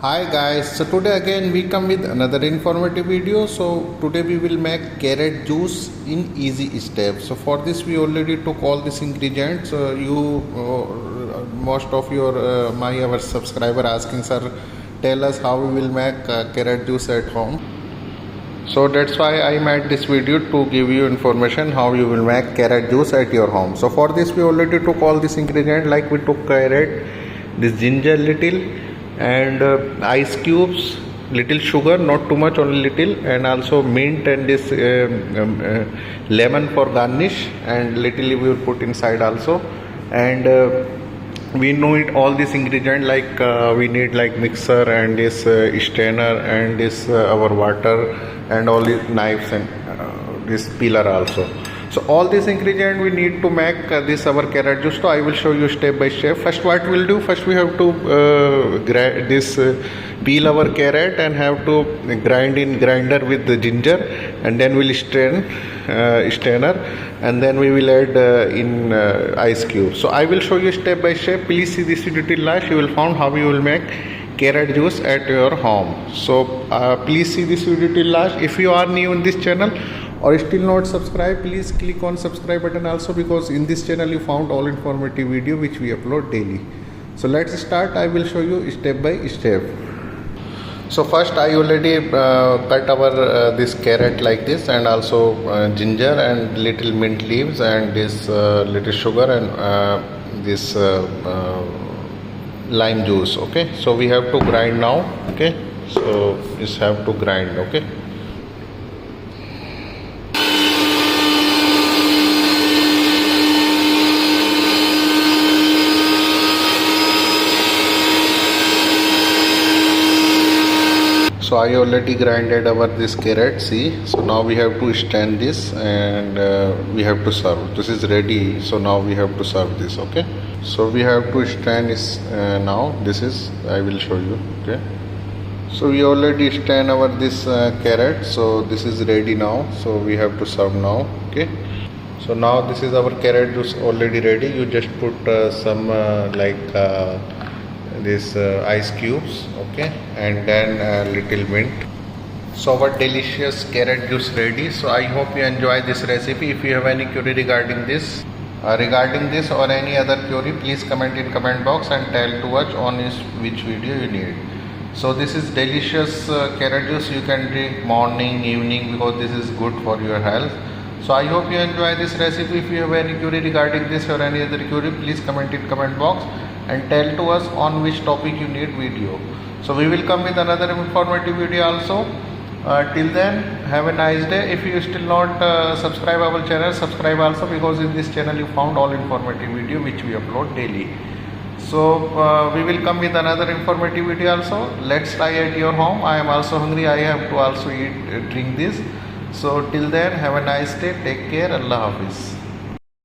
Hi guys, so today again we come with another informative video. So today we will make carrot juice in easy steps. So for this we already took all these ingredients. Most of our subscriber asking, sir, tell us how we will make carrot juice at home. So that's why I made this video, to give you information how you will make carrot juice at your home. So for this we already took all these ingredients, like we took carrot, this ginger little, and ice cubes, little sugar, not too much, only little, and also mint and this lemon for garnish, and little we will put inside also. And we need all these ingredients, like we need like mixer and this strainer and this our water and all these knives and this peeler also. So all these ingredients we need to make this our carrot juice. So I will show you step by step. First what we'll do, first we have to peel our carrot and have to grind in grinder with the ginger, and then we'll strainer, and then we will add in ice cubes. So I will show you step by step. Please see this video till last. You will find how you will make carrot juice at your home. So please see this video till last. If you are new in this channel or still not subscribed, please click on subscribe button also, because in this channel you found all informative video which we upload daily. So let's start. I will show you step by step. So first I already cut our this carrot like this, and also ginger and little mint leaves and this little sugar and this lime juice. Okay, so we have to grind now. Okay, so just have to grind. Okay. So I already grinded our this carrot, see. So now we have to stand this, and we have to serve. This is ready, so now we have to serve this. Okay, so we have to stand this now. This is, I will show you. Okay, so we already stand our this carrot, so this is ready now, so we have to serve now. Okay, so now this is our carrot juice already ready. You just put some this ice cubes, okay, and then little mint. So our delicious carrot juice ready. So I hope you enjoy this recipe. If you have any query regarding this or any other query, please comment in comment box and tell to us on which video you need. So this is delicious carrot juice. You can drink morning, evening, because this is good for your health. So I hope you enjoy this recipe. If you have any query regarding this or any other query, please comment in comment box and tell to us on which topic you need video. So we will come with another informative video also. Till then, have a nice day. If you still not subscribe our channel, subscribe also, because in this channel you found all informative video which we upload daily. So we will come with another informative video also. Let's try at your home. I am also hungry. I have to also eat, drink this. So till then, have a nice day. Take care. Allah Hafiz.